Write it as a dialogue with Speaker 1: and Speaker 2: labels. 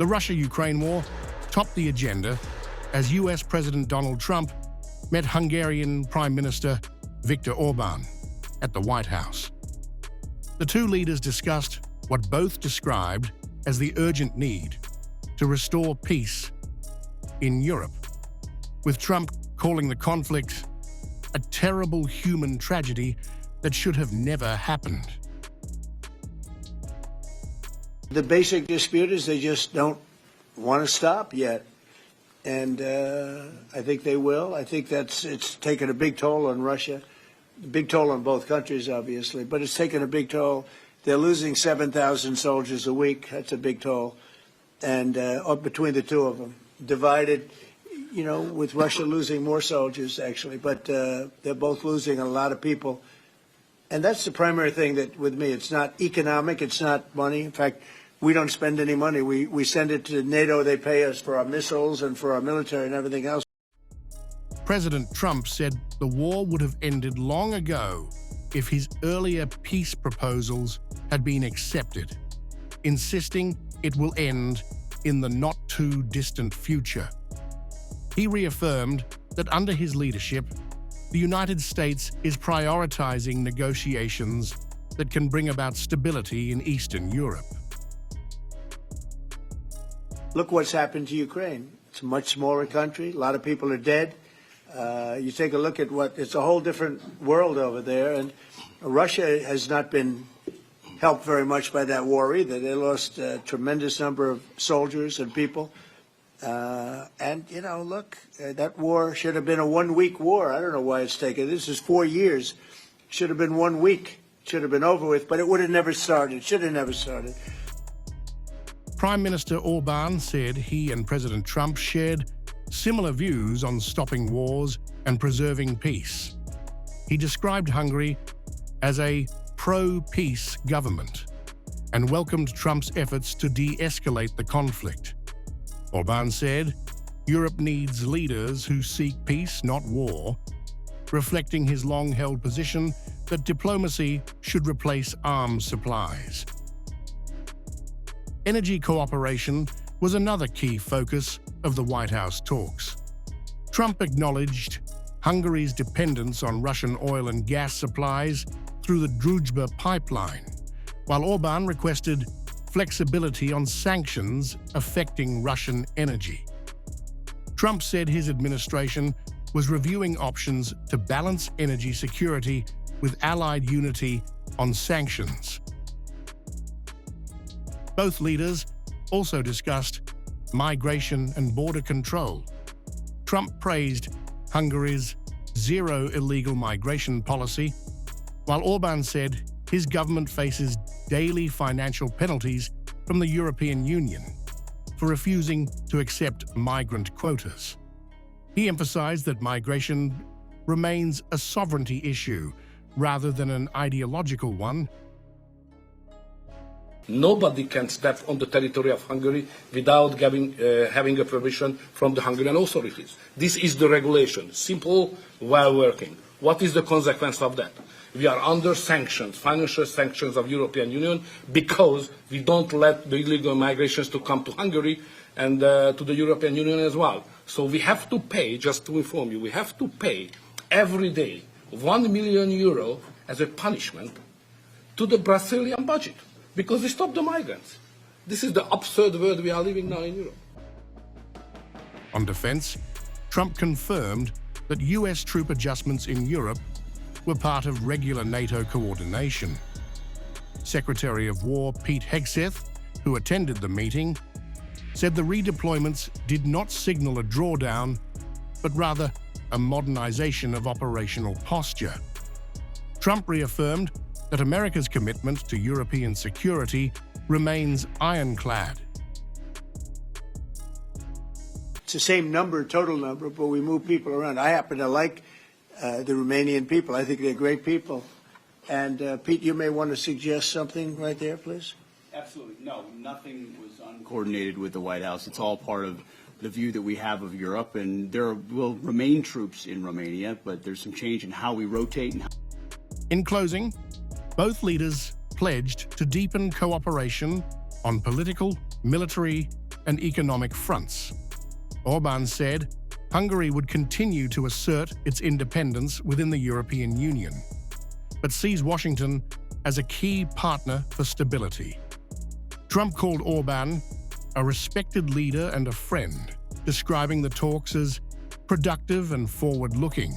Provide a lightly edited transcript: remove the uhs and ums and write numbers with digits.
Speaker 1: The Russia-Ukraine war topped the agenda as US President Donald Trump met Hungarian Prime Minister Viktor Orbán at the White House. The two leaders discussed what both described as the urgent need to restore peace in Europe, with Trump calling the conflict a terrible human tragedy that should have never happened.
Speaker 2: The basic dispute is they just don't want to stop yet. And I think they will. I think it's taken a big toll on Russia, a big toll on both countries, obviously, but it's taken a big toll. They're losing 7,000 soldiers a week. That's a big toll. And between the two of them, divided, you know, with Russia losing more soldiers, actually, but they're both losing a lot of people. And that's the primary thing that, with me, it's not economic, it's not money. In fact, we don't spend any money. We send it to NATO. They pay us for our missiles and for our military and everything else.
Speaker 1: President Trump said the war would have ended long ago if his earlier peace proposals had been accepted, insisting it will end in the not-too-distant future. He reaffirmed that under his leadership, the United States is prioritizing negotiations that can bring about stability in Eastern Europe.
Speaker 2: Look what's happened to Ukraine. It's a much smaller country. A lot of people are dead. You take a look at it's a whole different world over there. And Russia has not been helped very much by that war either. They lost a tremendous number of soldiers and people. And, you know, look, that war should have been a one-week war. I don't know why it's taken. This is 4 years. Should have been 1 week. Should have been over with, but it would have never started. Should have never started.
Speaker 1: Prime Minister Orbán said he and President Trump shared similar views on stopping wars and preserving peace. He described Hungary as a pro-peace government and welcomed Trump's efforts to de-escalate the conflict. Orbán said Europe needs leaders who seek peace, not war, reflecting his long-held position that diplomacy should replace arms supplies. Energy cooperation was another key focus of the White House talks. Trump acknowledged Hungary's dependence on Russian oil and gas supplies through the Druzhba pipeline, while Orbán requested flexibility on sanctions affecting Russian energy. Trump said his administration was reviewing options to balance energy security with allied unity on sanctions. Both leaders also discussed migration and border control. Trump praised Hungary's zero illegal migration policy, while Orbán said his government faces daily financial penalties from the European Union for refusing to accept migrant quotas. He emphasized that migration remains a sovereignty issue rather than an ideological one.
Speaker 3: Nobody can step on the territory of Hungary without having a permission from the Hungarian authorities. This is the regulation, simple, well working. What is the consequence of that? We are under sanctions, financial sanctions of European Union, because we don't let the illegal migrations to come to Hungary and to the European Union as well. So we have to pay, just to inform you, we have to pay every day 1 million euro as a punishment to the Brazilian budget, because we stopped the migrants. This is the absurd world we are living now in Europe.
Speaker 1: On defense, Trump confirmed that US troop adjustments in Europe were part of regular NATO coordination. Secretary of War Pete Hegseth, who attended the meeting, said the redeployments did not signal a drawdown, but rather a modernization of operational posture. Trump reaffirmed that America's commitment to European security remains ironclad.
Speaker 2: It's the same number, total number, but we move people around. I happen to like the Romanian people. I think they're great people. And Pete, you may want to suggest something right there, please.
Speaker 4: Absolutely. No, nothing was uncoordinated with the White House. It's all part of the view that we have of Europe, and there will remain troops in Romania, but there's some change in how we rotate.
Speaker 1: In closing, both leaders pledged to deepen cooperation on political, military, and economic fronts. Orbán said Hungary would continue to assert its independence within the European Union, but sees Washington as a key partner for stability. Trump called Orbán a respected leader and a friend, describing the talks as productive and forward-looking.